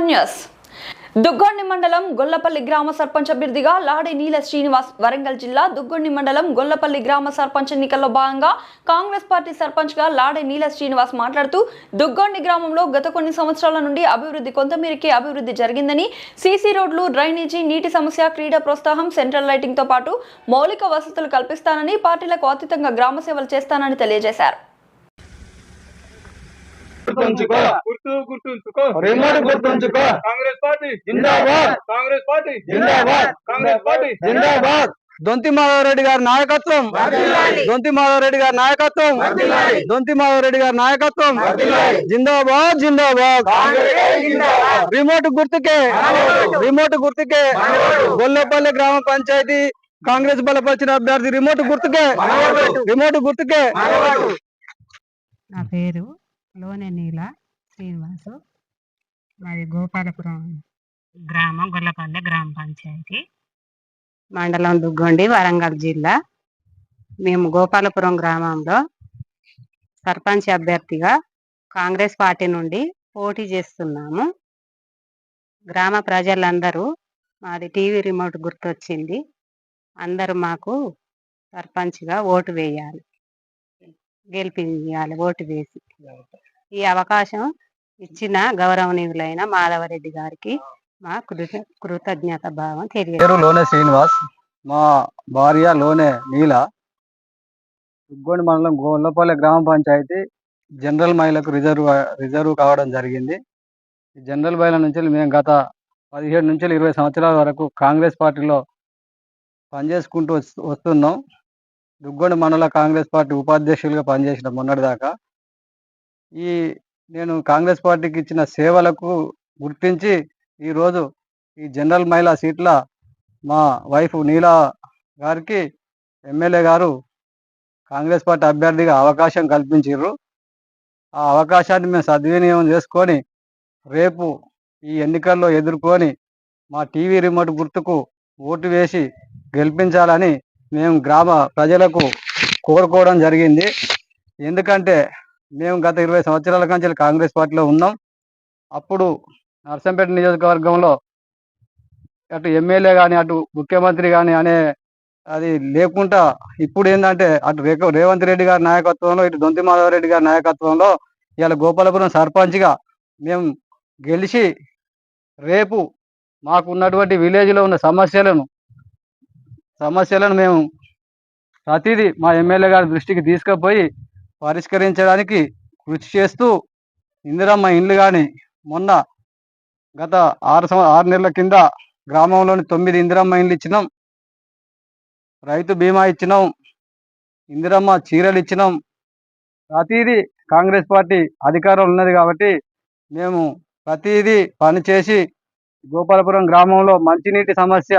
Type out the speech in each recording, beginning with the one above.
News Duggondi మండలం గొల్లపల్లి గ్రామ సర్పంచ్ అభ్యర్థిగా లాడే నీల శ్రీనివాస్ వరంగల్ జిల్లా దుగ్గొండి మండలం గొల్లపల్లి గ్రామ సర్పంచ్ ఎన్నికల్లో భాగంగా కాంగ్రెస్ పార్టీ సర్పంచ్ గా లాడే నీల శ్రీనివాస్ మాట్లాడుతూ దుగ్గొండి గ్రామంలో గత కొన్ని సంవత్సరాల నుండి అభివృద్ధి కొంతమేరకే అభివృద్ధి జరిగిందని సీసీ రోడ్లు డ్రైనేజీ నీటి సమస్య క్రీడా ప్రోత్సాహం సెంట్రల్ లైటింగ్ తో పాటు మౌలిక వసతులు కల్పిస్తానని పార్టీలకు అతీతంగా గ్రామ సేవలు చేస్తానని తెలియజేశారు. దొంతి మాధవరెడ్డి గారి నాయకత్వం, దొంతి మాధవరెడ్డి గారి నాయకత్వం, దొంతి మాధవరెడ్డి గారి నాయకత్వం. జిందాబాద్ జిందాబాద్. రిమోట్ గుర్తుకే, రిమోట్ గుర్తుకే గొల్లపల్లి గ్రామ పంచాయతీ కాంగ్రెస్ బలపరిచిన అభ్యర్థి రిమోట్ గుర్తుకే, రిమోట్ గుర్తుకే. నా పేరు లోనే నీల శ్రీనివాసు, మాది గోపాలపురం గ్రామం, గొల్లపల్లె గ్రామ పంచాయతీ, మండలం దుగ్గొండి, వరంగల్ జిల్లా. మేము గోపాలపురం గ్రామంలో సర్పంచ్ అభ్యర్థిగా కాంగ్రెస్ పార్టీ నుండి పోటీ చేస్తున్నాము. గ్రామ ప్రజలందరూ మాది టీవీ రిమోట్ గుర్తొచ్చింది, అందరూ మాకు సర్పంచ్గా ఓటు వేయాలి, గెలిపించాలి ఓటు వేసి. ఈ అవకాశం ఇచ్చిన గౌరవనీయులైన మాధవరెడ్డి గారికి మా కృతజ్ఞత భావం తెలియదు. లోనే శ్రీనివాస్, మా భార్య లోనే నీల. దుగ్గొండి మండలం గొల్లపల్లి గ్రామ పంచాయతీ జనరల్ మహిళలకు రిజర్వ్ కావడం జరిగింది. ఈ జనరల్ మహిళ నుంచి మేము గత 17 నుంచి 20 సంవత్సరాల వరకు కాంగ్రెస్ పార్టీలో పనిచేసుకుంటూ వస్తున్నాం. దుగ్గొండి మండల కాంగ్రెస్ పార్టీ ఉపాధ్యక్షులుగా పనిచేసిన మొన్నటిదాకా. నేను కాంగ్రెస్ పార్టీకి ఇచ్చిన సేవలకు గుర్తించి ఈరోజు ఈ జనరల్ మహిళా సీట్ల మా వైఫ్ నీలా గారికి ఎమ్మెల్యే గారు కాంగ్రెస్ పార్టీ అభ్యర్థిగా అవకాశం కల్పించారు. ఆ అవకాశాన్ని మేము సద్వినియోగం చేసుకొని రేపు ఈ ఎన్నికల్లో ఎదుర్కొని మా టీవీ రిమోట్ గుర్తుకు ఓటు వేసి గెలిపించాలని మేము గ్రామ ప్రజలకు కోరుకోవడం జరిగింది. ఎందుకంటే మేము గత 20 సంవత్సరాల నుంచి కాంగ్రెస్ పార్టీలో ఉన్నాం. అప్పుడు నర్సంపేట నియోజకవర్గంలో అటు ఎమ్మెల్యే కానీ అటు ముఖ్యమంత్రి కానీ అనే అది లేకుండా ఇప్పుడు ఏంటంటే అటు రేవంత్ రెడ్డి గారి నాయకత్వంలో, ఇటు దొంతి మాధవరెడ్డి గారి నాయకత్వంలో ఇవాళ గోపాలపురం సర్పంచ్గా మేము గెలిచి రేపు మాకు ఉన్నటువంటి విలేజ్లో ఉన్న సమస్యలను మేము ప్రతిదీ మా ఎమ్మెల్యే గారి దృష్టికి తీసుకుపోయి పరిష్కరించడానికి కృషి చేస్తూ ఇందిరమ్మ ఇండ్లు కానీ మొన్న గత 6 నెలల కింద గ్రామంలోని 9 ఇందిరమ్మ ఇండ్లు ఇచ్చినాం, రైతు బీమా ఇచ్చినాం, ఇందిరమ్మ చీరలు ఇచ్చినాం. ప్రతిదీ కాంగ్రెస్ పార్టీ అధికారం ఉన్నది కాబట్టి మేము ప్రతిదీ పనిచేసి గోపాలపురం గ్రామంలో మంచినీటి సమస్య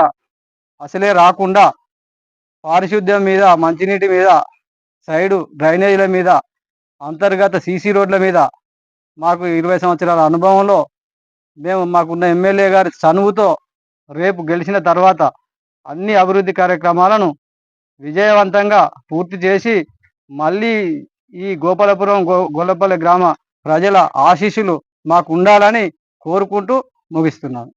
అసలే రాకుండా పారిశుద్ధ్యం మీద, మంచినీటి మీద, సైడు డ్రైనేజీల మీద, అంతర్గత సీసీ రోడ్ల మీద మాకు 20 సంవత్సరాల అనుభవంలో మేము మాకున్న ఎమ్మెల్యే గారి చనువుతో రేపు గెలిచిన తర్వాత అన్ని అభివృద్ధి కార్యక్రమాలను విజయవంతంగా పూర్తి చేసి మళ్ళీ ఈ గోపాలపురం గొల్లపల్లి గ్రామ ప్రజల ఆశీస్సులు మాకు ఉండాలని కోరుకుంటూ ముగిస్తున్నాను.